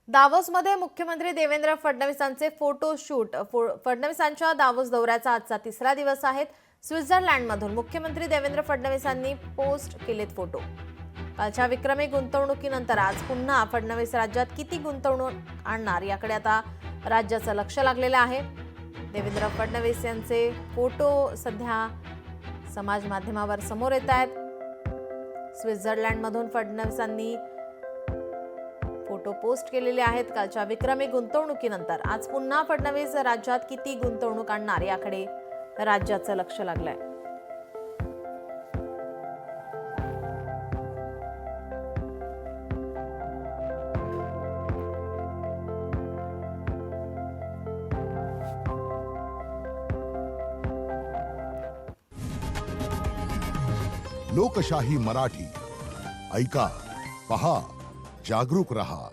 दावोसमध्ये मुख्यमंत्री Devendra फडणवीसांचे photoshoot फडणवीसांच्या Davos दौऱ्याचा आजचा तिसरा दिवस आहे। स्वित्झर्लंडमधून मुख्यमंत्री देवेंद्र फडणवीसांनी पोस्ट केलेत फोटो। कालच्या विक्रमी गुंतवणुकीनंतर आज पुन्हा फडणवीस राज्यात किती गुंतवणूक आणणार याकडे आता राज्याचं लक्ष लागलेलं आहे। देवेंद्र फडणवीस यांचे फोटो सध्या समाज माध्यमावर समोर येत आहेत। स्वित्झर्लंडमधून फडणवीसांनी फोटो पोस्ट केलेले आहेत। कालच्या विक्रमी गुंतवणुकीनंतर आज पुन्हा फडणवीस राज्यात किती गुंतवणूक आणणार याकडे राज्याचं लक्ष लागलंय। लोकशाही मराठी ऐका, पहा, जागरूक रहा।